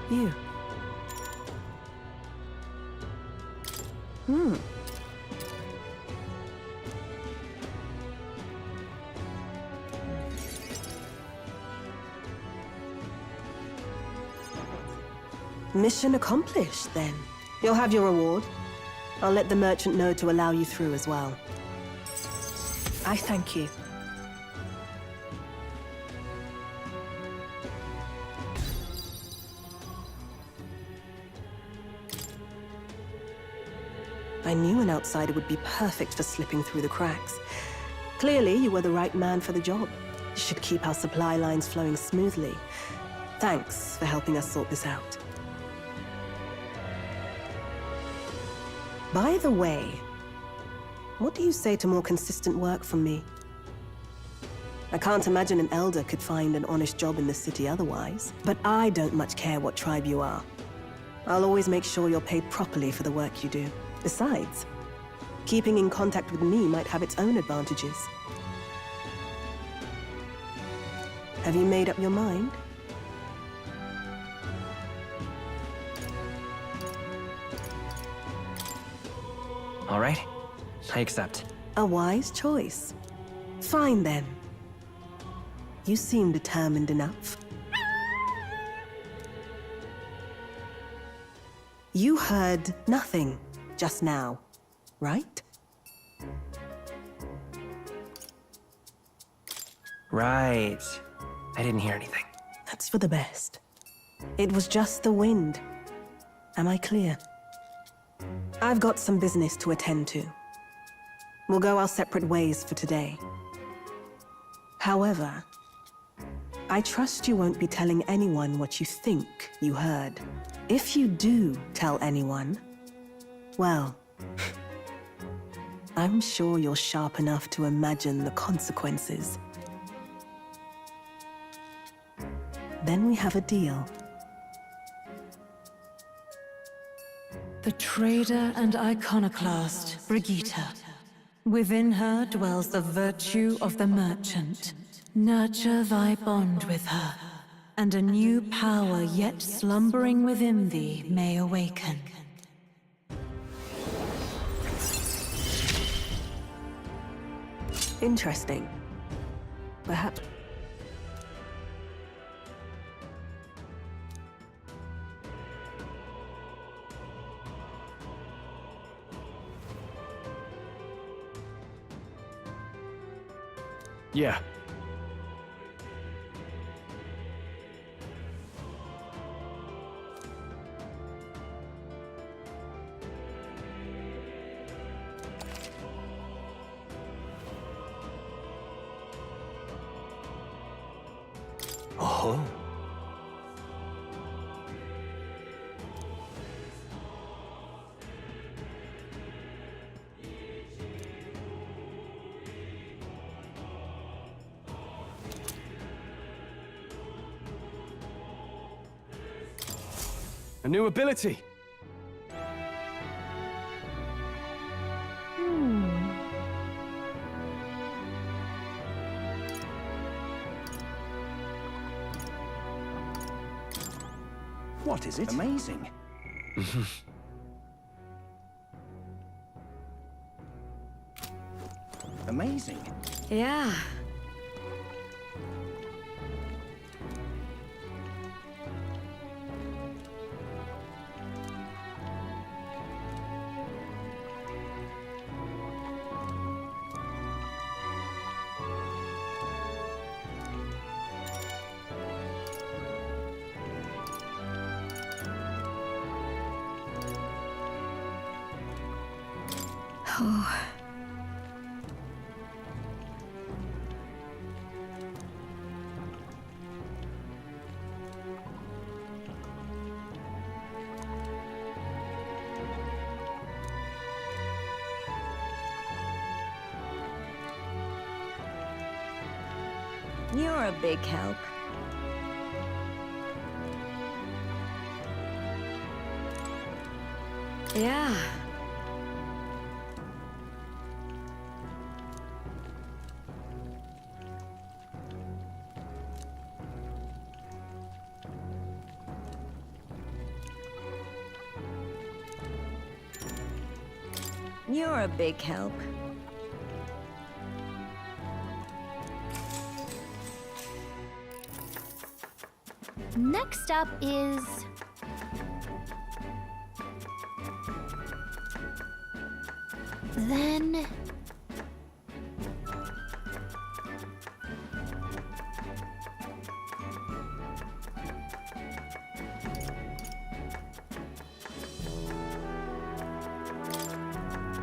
You. Mission accomplished, then. You'll have your reward. I'll let the merchant know to allow you through as well. I thank you. I knew an outsider would be perfect for slipping through the cracks. Clearly, you were the right man for the job. You should keep our supply lines flowing smoothly. Thanks for helping us sort this out. By the way, what do you say to more consistent work from me? I can't imagine an elder could find an honest job in the city otherwise. But I don't much care what tribe you are. I'll always make sure you're paid properly for the work you do. Besides, keeping in contact with me might have its own advantages. Have you made up your mind? All right, I accept. A wise choice. Fine then. You seem determined enough. You heard nothing just now, right? Right. I didn't hear anything. That's for the best. It was just the wind. Am I clear? I've got some business to attend to. We'll go our separate ways for today. However, I trust you won't be telling anyone what you think you heard. If you do tell anyone, well, I'm sure you're sharp enough to imagine the consequences. Then we have a deal. The trader and iconoclast, Brigitte. Within her dwells the virtue of the merchant. Nurture thy bond with her, and a new power yet slumbering within thee may awaken. Interesting. Perhaps... Yeah. Oh. A new ability. What is it? Amazing. Amazing. Yeah. Oh. You're a big help. Yeah. You're a big help. Next up is... Then...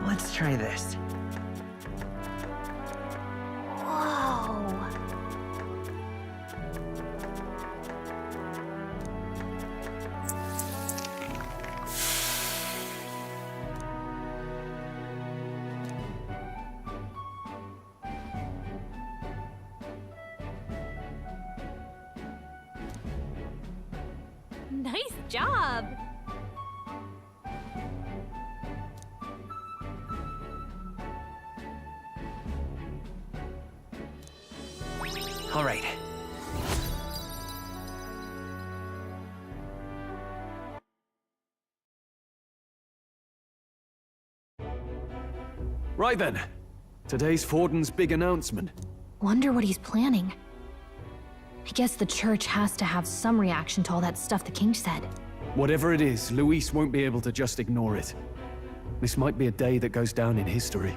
Let's try this. Whoa. Nice job. All right. Right then. Today's Forden's big announcement. Wonder what he's planning. I guess the church has to have some reaction to all that stuff the king said. Whatever it is, Luis won't be able to just ignore it. This might be a day that goes down in history.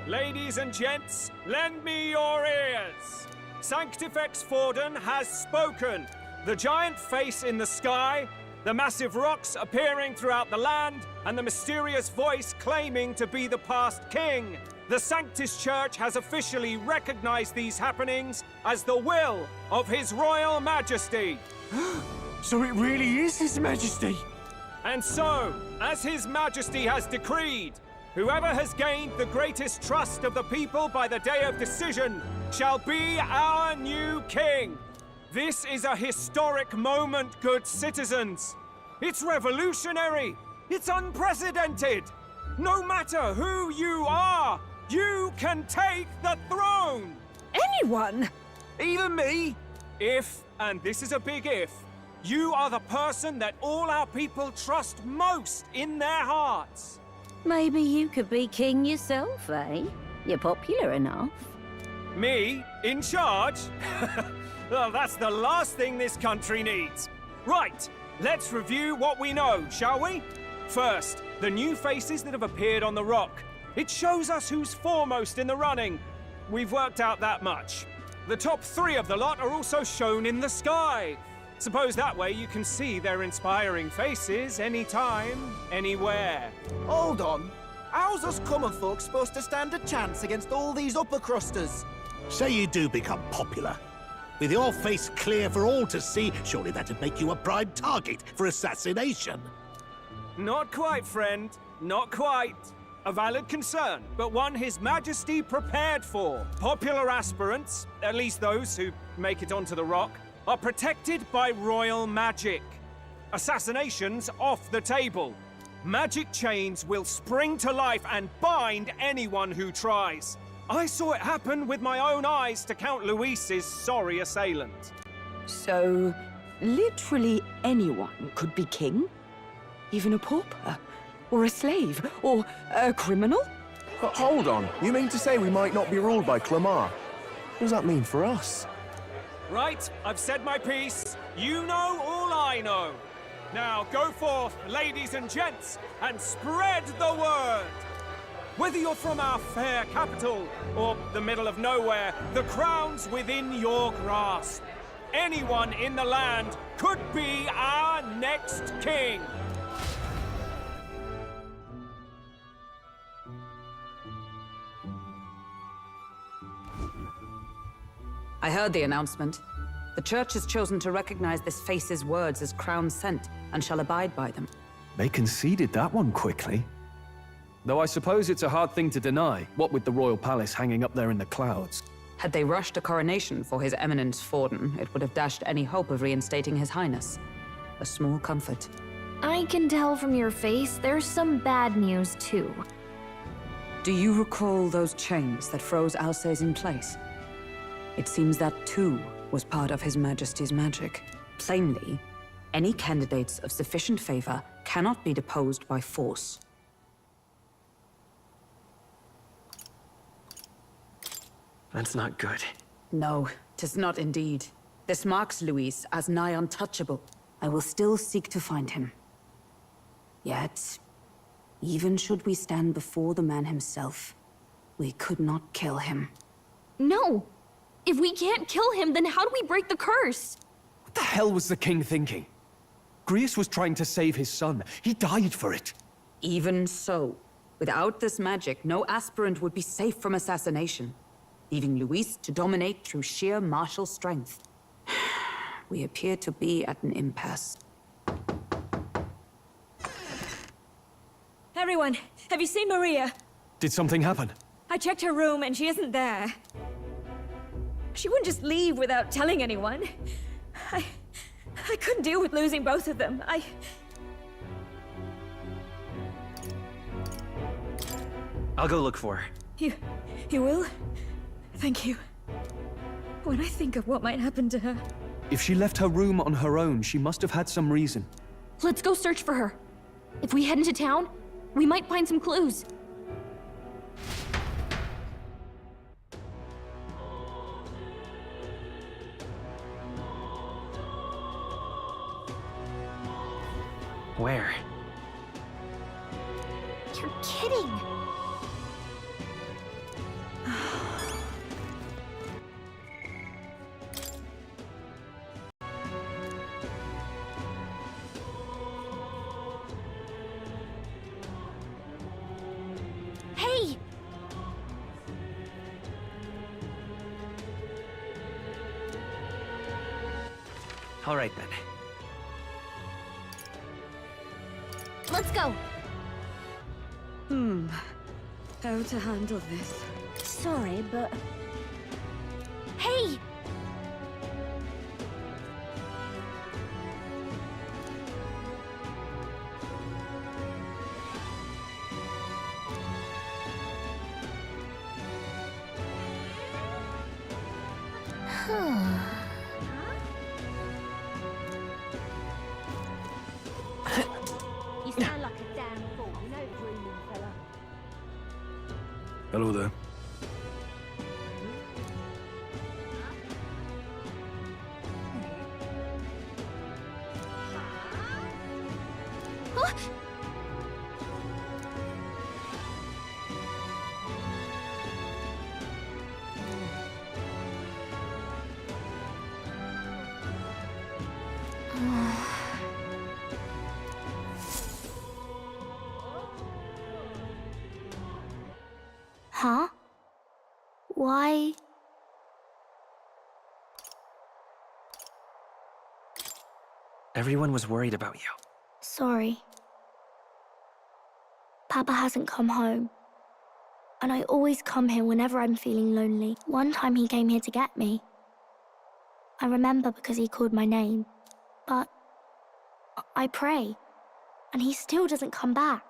Ladies and gents, lend me your ears. Sanctifex Forden has spoken. The giant face in the sky, the massive rocks appearing throughout the land, and the mysterious voice claiming to be the past king. The Sanctus Church has officially recognized these happenings as the will of His Royal Majesty. So it really is His Majesty? And so, as His Majesty has decreed, whoever has gained the greatest trust of the people by the day of decision shall be our new king. This is a historic moment, good citizens. It's revolutionary. It's unprecedented. No matter who you are, you can take the throne. Anyone? Even me. If, and this is a big if, you are the person that all our people trust most in their hearts. Maybe you could be king yourself, eh? You're popular enough. Me? In charge? Well, that's the last thing this country needs. Right, let's review what we know, shall we? First, the new faces that have appeared on the rock. It shows us who's foremost in the running. We've worked out that much. The top 3 of the lot are also shown in the sky. Suppose that way you can see their inspiring faces anytime, anywhere. Hold on. How's us common folk supposed to stand a chance against all these upper crusters? Say you do become popular. With your face clear for all to see, surely that'd make you a prime target for assassination. Not quite, friend. Not quite. A valid concern, but one His Majesty prepared for. Popular aspirants, at least those who make it onto the rock, are protected by royal magic. Assassinations off the table. Magic chains will spring to life and bind anyone who tries. I saw it happen with my own eyes to Count Luis's sorry assailant. So, literally anyone could be king? Even a pauper? Or a slave? Or a criminal? But hold on, you mean to say we might not be ruled by Clamar? What does that mean for us? Right, I've said my piece. You know all I know. Now go forth, ladies and gents, and spread the word. Whether you're from our fair capital or the middle of nowhere, the crown's within your grasp. Anyone in the land could be our next king. I heard the announcement. The church has chosen to recognize this face's words as crown sent and shall abide by them. They conceded that one quickly. Though I suppose it's a hard thing to deny, what with the royal palace hanging up there in the clouds. Had they rushed a coronation for His Eminence Forden, it would have dashed any hope of reinstating His Highness. A small comfort. I can tell from your face there's some bad news, too. Do you recall those chains that froze Alsace in place? It seems that too was part of His Majesty's magic. Plainly, any candidates of sufficient favor cannot be deposed by force. That's not good. No, 'tis not indeed. This marks Luis as nigh untouchable. I will still seek to find him. Yet, even should we stand before the man himself, we could not kill him. No! If we can't kill him, then how do we break the curse? What the hell was the king thinking? Grius was trying to save his son. He died for it. Even so, without this magic, no aspirant would be safe from assassination, leaving Luis to dominate through sheer martial strength. We appear to be at an impasse. Everyone, have you seen Maria? Did something happen? I checked her room and she isn't there. She wouldn't just leave without telling anyone. I couldn't deal with losing both of them. I'll go look for her. You will? Thank you. When I think of what might happen to her... If she left her room on her own, she must have had some reason. Let's go search for her. If we head into town, we might find some clues. Where? You're kidding! Hey! All right then. Let's go! How to handle this? Sorry, but... Hey! You sound like a damn fool. You know dreaming, fella. Hello there. Huh? Why? Everyone was worried about you. Sorry. Papa hasn't come home. And I always come here whenever I'm feeling lonely. One time he came here to get me. I remember because he called my name. But I pray, and he still doesn't come back.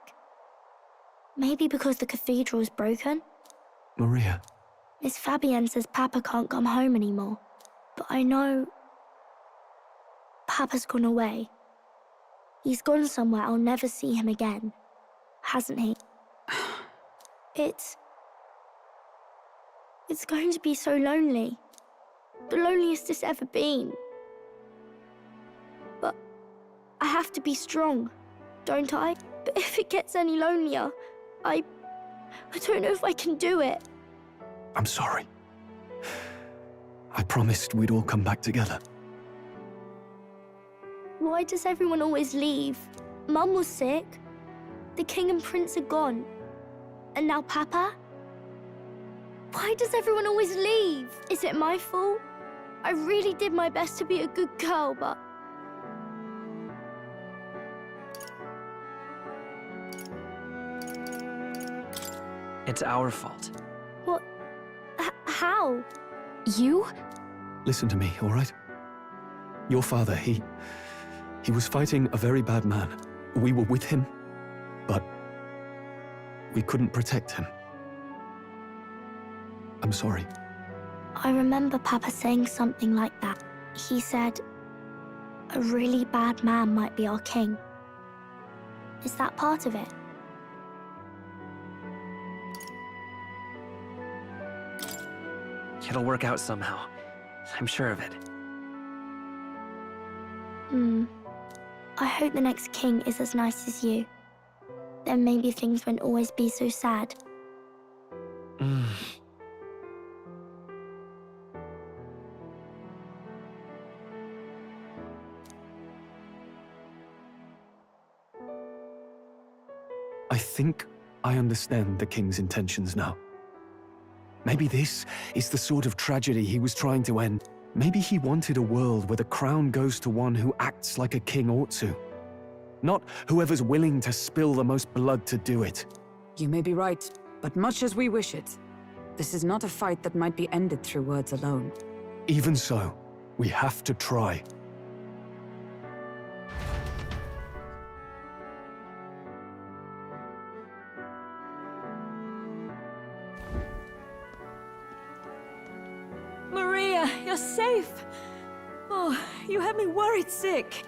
Maybe because the cathedral's broken? Maria. Miss Fabienne says Papa can't come home anymore. But I know... Papa's gone away. He's gone somewhere I'll never see him again. Hasn't he? It's going to be so lonely. The loneliest it's ever been. But I have to be strong, don't I? But if it gets any lonelier, I don't know if I can do it. I'm sorry. I promised we'd all come back together. Why does everyone always leave? Mum was sick. The king and prince are gone. And now Papa? Why does everyone always leave? Is it my fault? I really did my best to be a good girl, but... It's our fault. What? How? You? Listen to me, all right? Your father, he was fighting a very bad man. We were with him, but we couldn't protect him. I'm sorry. I remember Papa saying something like that. He said, a really bad man might be our king. Is that part of it? It'll work out somehow. I'm sure of it. I hope the next king is as nice as you. Then maybe things won't always be so sad. I think I understand the king's intentions now. Maybe this is the sort of tragedy he was trying to end. Maybe he wanted a world where the crown goes to one who acts like a king ought to. Not whoever's willing to spill the most blood to do it. You may be right, but much as we wish it, this is not a fight that might be ended through words alone. Even so, we have to try. Maria, you're safe. Oh, you had me worried sick.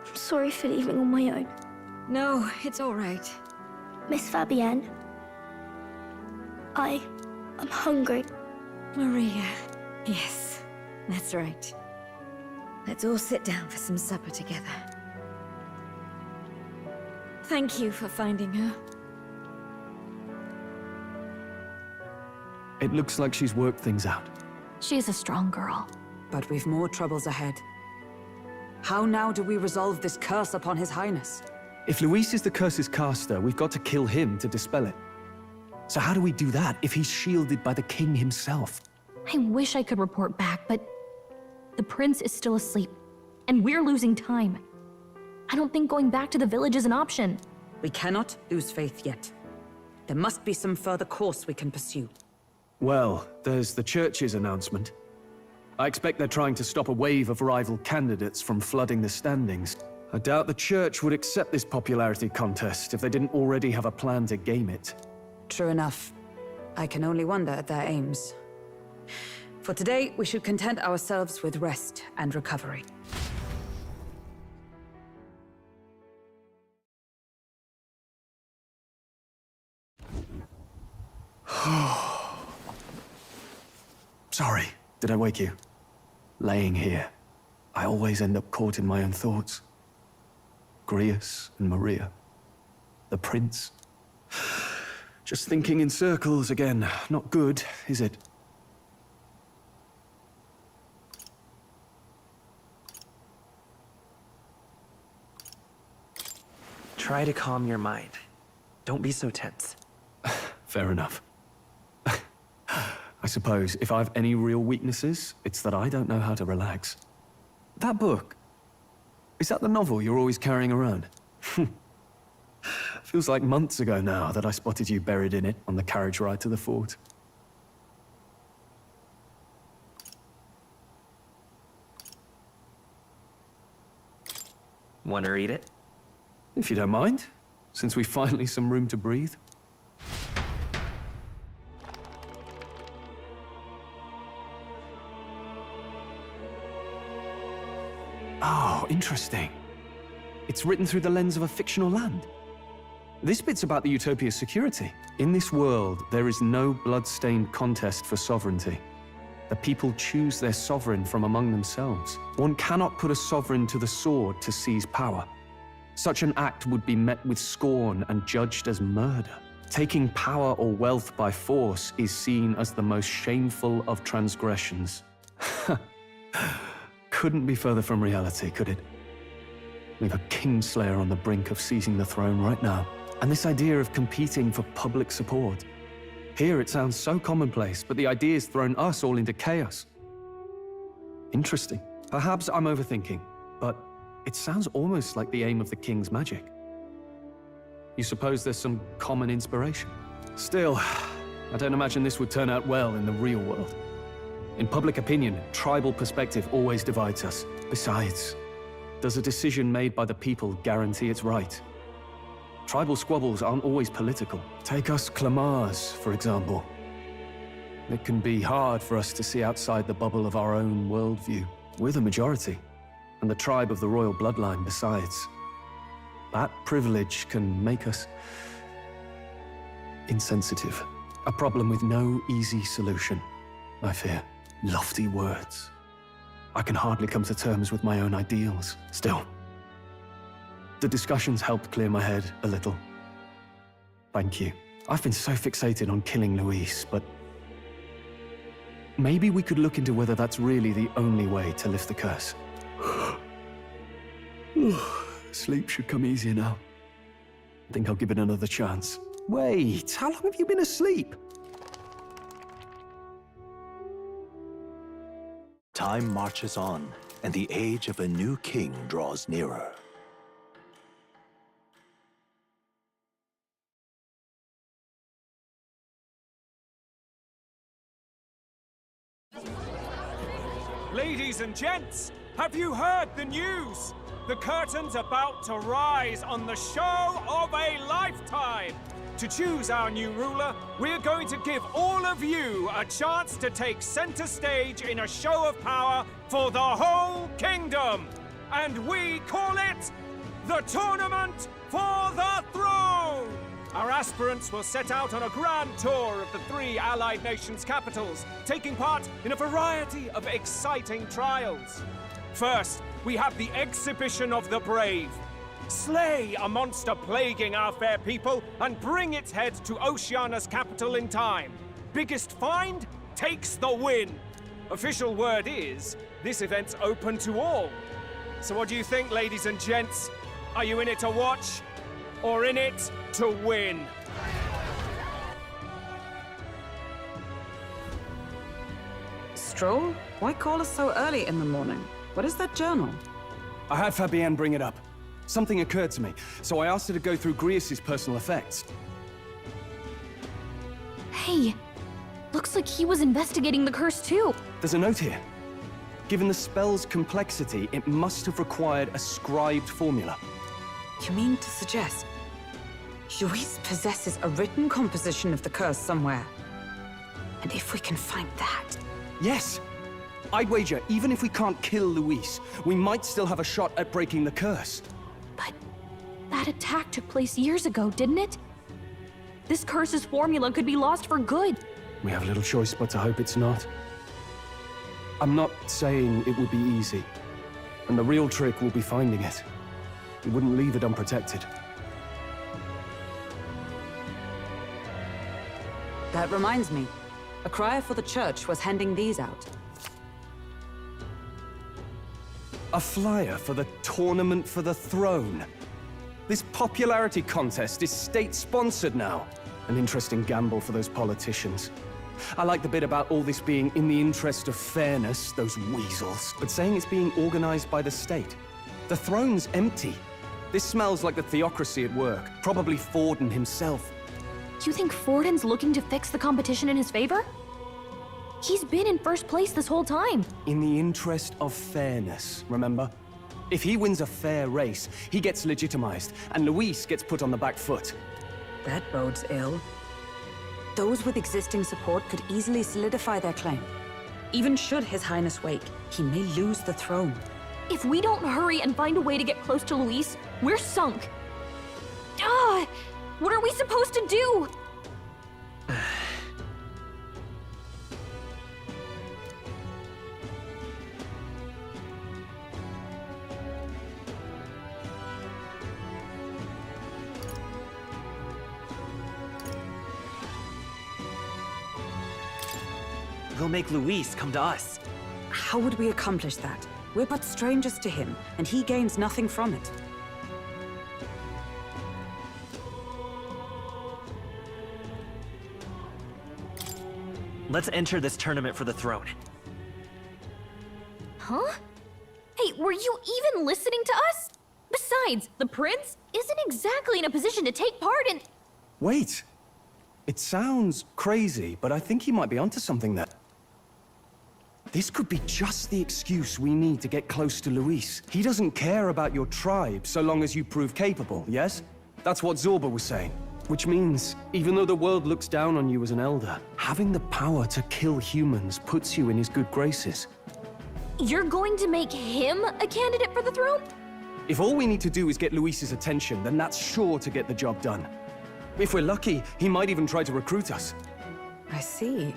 I'm sorry for leaving on my own. No, it's all right. Miss Fabienne, I'm hungry. Maria. Yes, that's right. Let's all sit down for some supper together. Thank you for finding her. It looks like she's worked things out. She's a strong girl. But we've more troubles ahead. How now do we resolve this curse upon His Highness? If Luis is the curse's caster, we've got to kill him to dispel it. So how do we do that if he's shielded by the king himself? I wish I could report back, but the prince is still asleep, and we're losing time. I don't think going back to the village is an option. We cannot lose faith yet. There must be some further course we can pursue. Well, there's the church's announcement. I expect they're trying to stop a wave of rival candidates from flooding the standings. I doubt the church would accept this popularity contest if they didn't already have a plan to game it. True enough. I can only wonder at their aims. For today, we should content ourselves with rest and recovery. Sorry, did I wake you? Laying here, I always end up caught in my own thoughts. Grius and Maria. The prince. Just thinking in circles again. Not good, is it? Try to calm your mind. Don't be so tense. Fair enough. I suppose if I have any real weaknesses, it's that I don't know how to relax. That book, is that the novel you're always carrying around? Feels like months ago now that I spotted you buried in it on the carriage ride to the fort. Want to read it? If you don't mind, since we finally some room to breathe. Oh, interesting. It's written through the lens of a fictional land. This bit's about the Utopia's security. In this world, there is no blood-stained contest for sovereignty. The people choose their sovereign from among themselves. One cannot put a sovereign to the sword to seize power. Such an act would be met with scorn and judged as murder. Taking power or wealth by force is seen as the most shameful of transgressions. Couldn't be further from reality, could it? We've a kingslayer on the brink of seizing the throne right now. And this idea of competing for public support. Here it sounds so commonplace, but the idea's thrown us all into chaos. Interesting. Perhaps I'm overthinking, but it sounds almost like the aim of the king's magic. You suppose there's some common inspiration? Still, I don't imagine this would turn out well in the real world. In public opinion, tribal perspective always divides us. Besides, does a decision made by the people guarantee it's right? Tribal squabbles aren't always political. Take us Clamars, for example. It can be hard for us to see outside the bubble of our own worldview. We're the majority, and the tribe of the royal bloodline besides. That privilege can make us insensitive. A problem with no easy solution, I fear. Lofty words. I can hardly come to terms with my own ideals. Still, the discussions helped clear my head a little. Thank you. I've been so fixated on killing Luis, but maybe we could look into whether that's really the only way to lift the curse. Sleep should come easier now. I think I'll give it another chance. Wait, how long have you been asleep? Time marches on, and the age of a new king draws nearer. Ladies and gents, have you heard the news? The curtain's about to rise on the show of a lifetime. To choose our new ruler, we're going to give all of you a chance to take center stage in a show of power for the whole kingdom. And we call it the Tournament for the Throne. Our aspirants will set out on a grand tour of the 3 allied nations' capitals, taking part in a variety of exciting trials. First, we have the Exhibition of the Brave. Slay a monster plaguing our fair people and bring its head to Oceania's capital in time. Biggest find takes the win. Official word is, this event's open to all. So what do you think, ladies and gents? Are you in it to watch, or in it to win? Stroll? Why call us so early in the morning? What is that journal? I had Fabienne bring it up. Something occurred to me, so I asked her to go through Grius's personal effects. Hey, looks like he was investigating the curse too. There's a note here. Given the spell's complexity, it must have required a scribed formula. You mean to suggest Luis possesses a written composition of the curse somewhere? And if we can find that... Yes! I'd wager, even if we can't kill Luis, we might still have a shot at breaking the curse. But that attack took place years ago, didn't it? This curse's formula could be lost for good. We have little choice but to hope it's not. I'm not saying it would be easy. And the real trick will be finding it. We wouldn't leave it unprotected. That reminds me. A crier for the church was handing these out. A flyer for the Tournament for the Throne. This popularity contest is state-sponsored now. An interesting gamble for those politicians. I like the bit about all this being in the interest of fairness, those weasels, but saying it's being organized by the state. The throne's empty. This smells like the theocracy at work, probably Forden himself. You think Forden's looking to fix the competition in his favor? He's been in first place this whole time. In the interest of fairness, remember? If he wins a fair race, he gets legitimized, and Luis gets put on the back foot. That bodes ill. Those with existing support could easily solidify their claim. Even should His Highness wake, he may lose the throne. If we don't hurry and find a way to get close to Luis, we're sunk. What are we supposed to do? We'll make Luis come to us. How would we accomplish that? We're but strangers to him, and he gains nothing from it. Let's enter this tournament for the throne. Huh? Hey, were you even listening to us? Besides, the prince isn't exactly in a position to take part in... Wait. It sounds crazy, but I think he might be onto something there. This could be just the excuse we need to get close to Luis. He doesn't care about your tribe so long as you prove capable, yes? That's what Zorba was saying. Which means, even though the world looks down on you as an elder, having the power to kill humans puts you in his good graces. You're going to make him a candidate for the throne? If all we need to do is get Luis's attention, then that's sure to get the job done. If we're lucky, he might even try to recruit us. I see.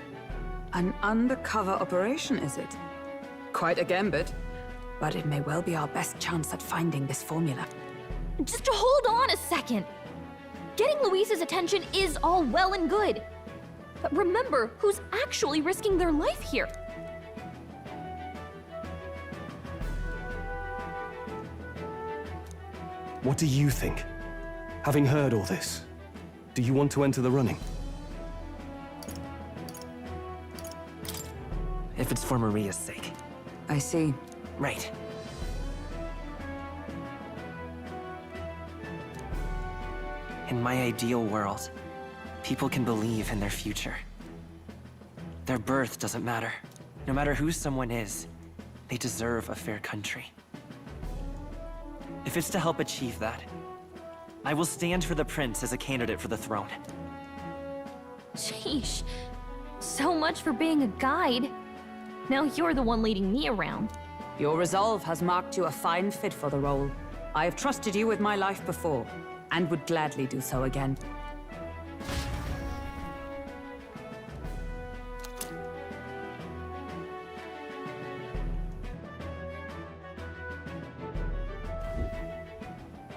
An undercover operation, is it? Quite a gambit. But it may well be our best chance at finding this formula. Just hold on a second. Getting Luis's attention is all well and good. But remember who's actually risking their life here. What do you think? Having heard all this, do you want to enter the running? If it's for Maria's sake. I see. Right. In my ideal world, people can believe in their future. Their birth doesn't matter. No matter who someone is, they deserve a fair country. If it's to help achieve that, I will stand for the prince as a candidate for the throne. Sheesh. So much for being a guide. Now you're the one leading me around. Your resolve has marked you a fine fit for the role. I have trusted you with my life before, and would gladly do so again.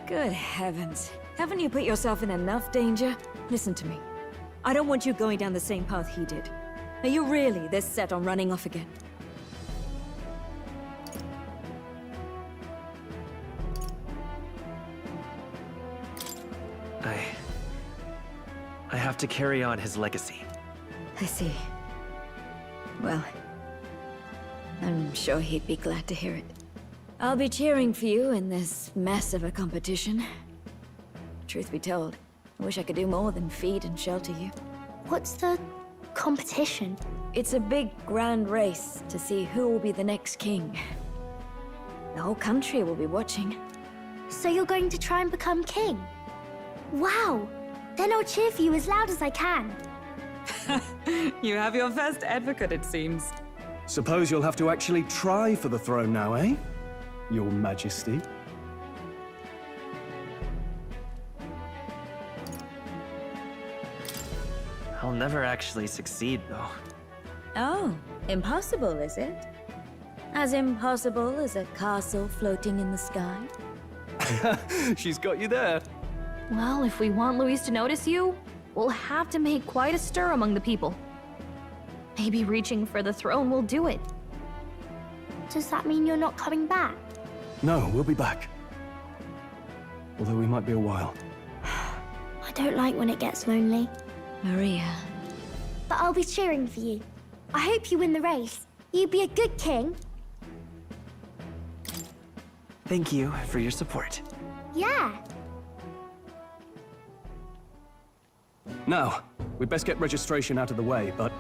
Good heavens. Haven't you put yourself in enough danger? Listen to me. I don't want you going down the same path he did. Are you really this set on running off again? I have to carry on his legacy. I see. Well, I'm sure he'd be glad to hear it. I'll be cheering for you in this mess of a competition. Truth be told, I wish I could do more than feed and shelter you. What's the competition? It's a big, grand race to see who will be the next king. The whole country will be watching. So you're going to try and become king? Wow! Then I'll cheer for you as loud as I can. You have your first advocate, it seems. Suppose you'll have to actually try for the throne now, eh? Your Majesty. I'll never actually succeed, though. Oh, impossible, is it? As impossible as a castle floating in the sky? She's got you there. Well, if we want Luis to notice you, we'll have to make quite a stir among the people. Maybe reaching for the throne will do it. Does that mean you're not coming back? No, we'll be back. Although we might be a while. I don't like when it gets lonely. Maria. But I'll be cheering for you. I hope you win the race. You'd be a good king. Thank you for your support. Yeah. Now, we'd best get registration out of the way, but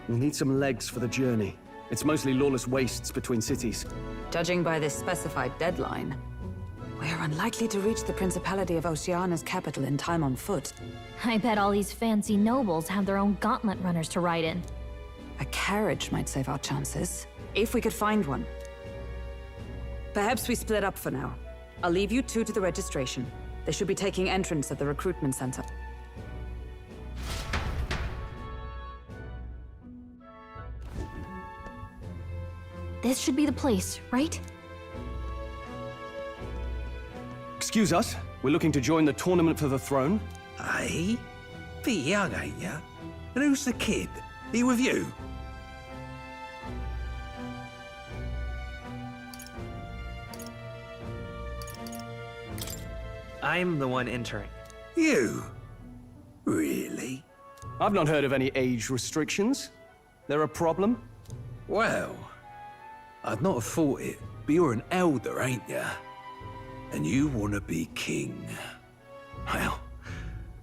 we'll need some legs for the journey. It's mostly lawless wastes between cities. Judging by this specified deadline, we're unlikely to reach the Principality of Oceana's capital in time on foot. I bet all these fancy nobles have their own gauntlet runners to ride in. A carriage might save our chances, if we could find one. Perhaps we split up for now. I'll leave you two to the registration. They should be taking entrance at the recruitment center. This should be the place, right? Excuse us, we're looking to join the tournament for the throne. Aye? Bit young, ain't ya? And who's the kid? He with you? I'm the one entering. You? Really? I've not heard of any age restrictions. There a problem? Well, I'd not have thought it, but you're an elder, ain't ya? And you want to be king. Well,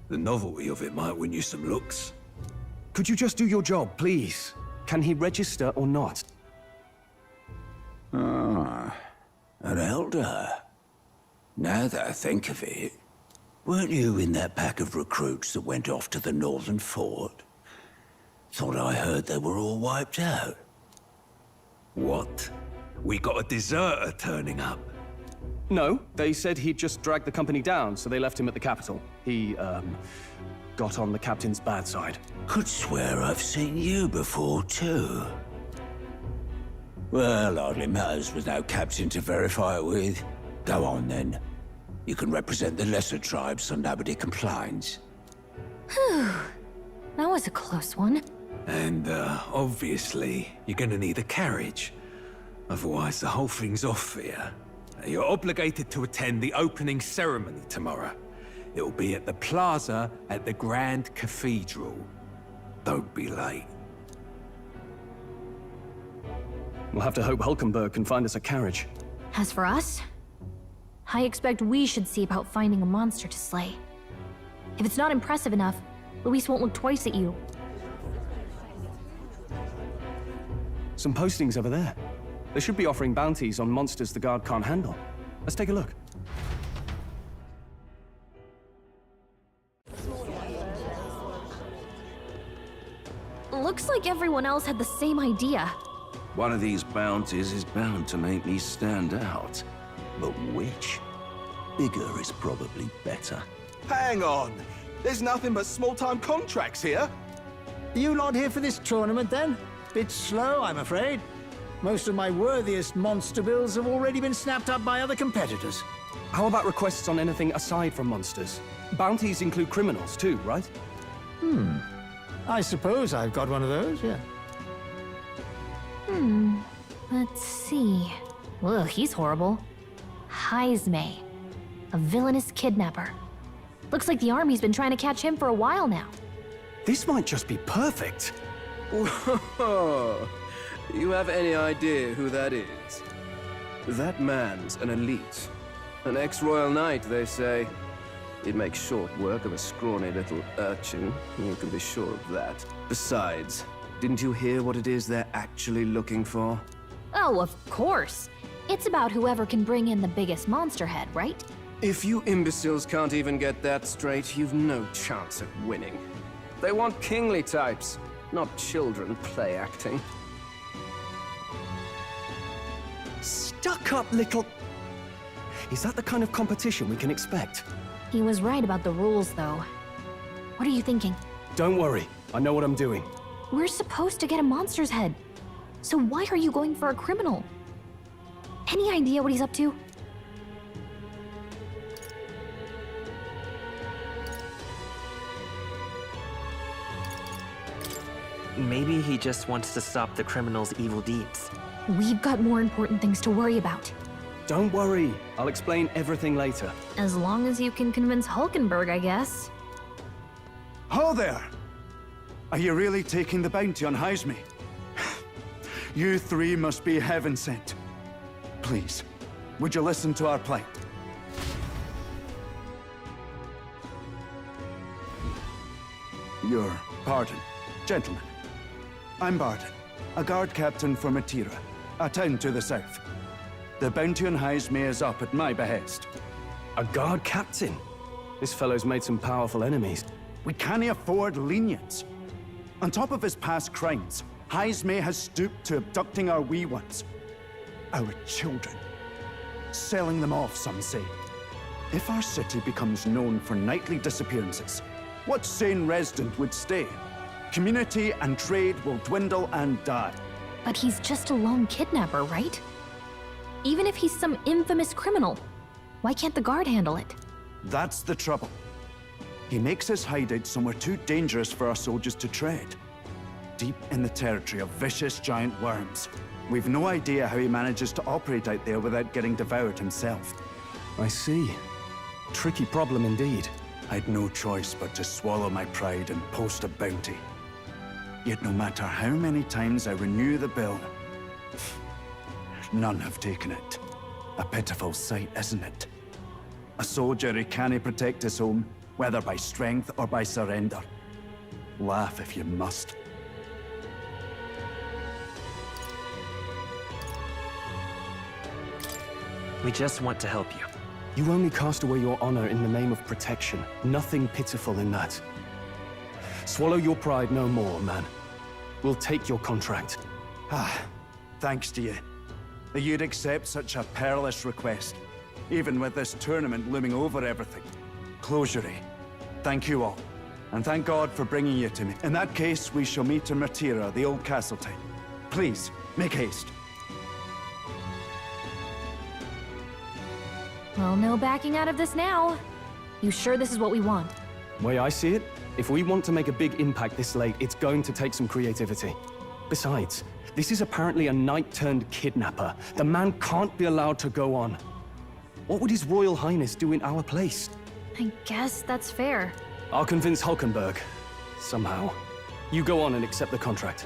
the novelty of it might win you some looks. Could you just do your job, please? Can he register or not? Ah, an elder. Now that I think of it, Weren't you in that pack of recruits that went off to the northern fort? Thought I heard they were all wiped out. What? We got a deserter turning up? No, they said he'd just dragged the company down, so they left him at the capital. He, got on the captain's bad side. Could swear I've seen you before, too. Well, hardly matters with no captain to verify it with. Go on, then. You can represent the lesser tribes so nobody complains. Whew. That was a close one. And, obviously, you're gonna need a carriage. Otherwise, the whole thing's off for you. You're obligated to attend the opening ceremony tomorrow. It'll be at the plaza at the Grand Cathedral. Don't be late. We'll have to hope Hulkenberg can find us a carriage. As for us, I expect we should see about finding a monster to slay. If it's not impressive enough, Luis won't look twice at you. Some postings over there. They should be offering bounties on monsters the guard can't handle. Let's take a look. Looks like everyone else had the same idea. One of these bounties is bound to make me stand out. But which? Bigger is probably better. Hang on! There's nothing but small-time contracts here. Are you lot here for this tournament, then? Bit slow, I'm afraid. Most of my worthiest monster bills have already been snapped up by other competitors. How about requests on anything aside from monsters? Bounties include criminals too, right? I suppose I've got one of those, yeah. Let's see. Ugh, he's horrible. Heisme, a villainous kidnapper. Looks like the army's been trying to catch him for a while now. This might just be perfect. Whoa! You have any idea who that is? That man's an elite. An ex-royal knight, they say. He'd make short work of a scrawny little urchin. You can be sure of that. Besides, didn't you hear what it is they're actually looking for? Oh, of course. It's about whoever can bring in the biggest monster head, right? If you imbeciles can't even get that straight, you've no chance at winning. They want kingly types, not children play acting. Stuck-up little... Is that the kind of competition we can expect? He was right about the rules, though. What are you thinking? Don't worry, I know what I'm doing. We're supposed to get a monster's head. So why are you going for a criminal? Any idea what he's up to? Maybe he just wants to stop the criminal's evil deeds. We've got more important things to worry about. Don't worry, I'll explain everything later. As long as you can convince Hulkenberg, I guess. Ho there! Are you really taking the bounty on Heisme? You three must be heaven sent. Please, would you listen to our plight? Your pardon, gentlemen. I'm Barton, a guard captain for Matira, a town to the south. The bounty on Heisme is up at my behest. A guard captain? This fellow's made some powerful enemies. We can't afford lenience. On top of his past crimes, Heisme has stooped to abducting our wee ones. Our children. Selling them off, some say. If our city becomes known for nightly disappearances, what sane resident would stay? Community and trade will dwindle and die. But he's just a lone kidnapper, right? Even if he's some infamous criminal, why can't the guard handle it? That's the trouble. He makes his hideout somewhere too dangerous for our soldiers to tread. Deep in the territory of vicious giant worms. We've no idea how he manages to operate out there without getting devoured himself. I see. Tricky problem indeed. I'd no choice but to swallow my pride and post a bounty. Yet no matter how many times I renew the bill, none have taken it. A pitiful sight, isn't it? A soldier who can't protect his home, whether by strength or by surrender. Laugh if you must. We just want to help you. You only cast away your honor in the name of protection. Nothing pitiful in that. Swallow your pride no more, man. We'll take your contract. Thanks to you. That you'd accept such a perilous request, even with this tournament looming over everything. Closure. Thank you all. And thank God for bringing you to me. In that case, we shall meet in Martira, the old castle town. Please, make haste. Well, no backing out of this now. You sure this is what we want? Way I see it, if we want to make a big impact this late, it's going to take some creativity. Besides, this is apparently a knight-turned-kidnapper. The man can't be allowed to go on. What would His Royal Highness do in our place? I guess that's fair. I'll convince Hulkenberg. Somehow. You go on and accept the contract.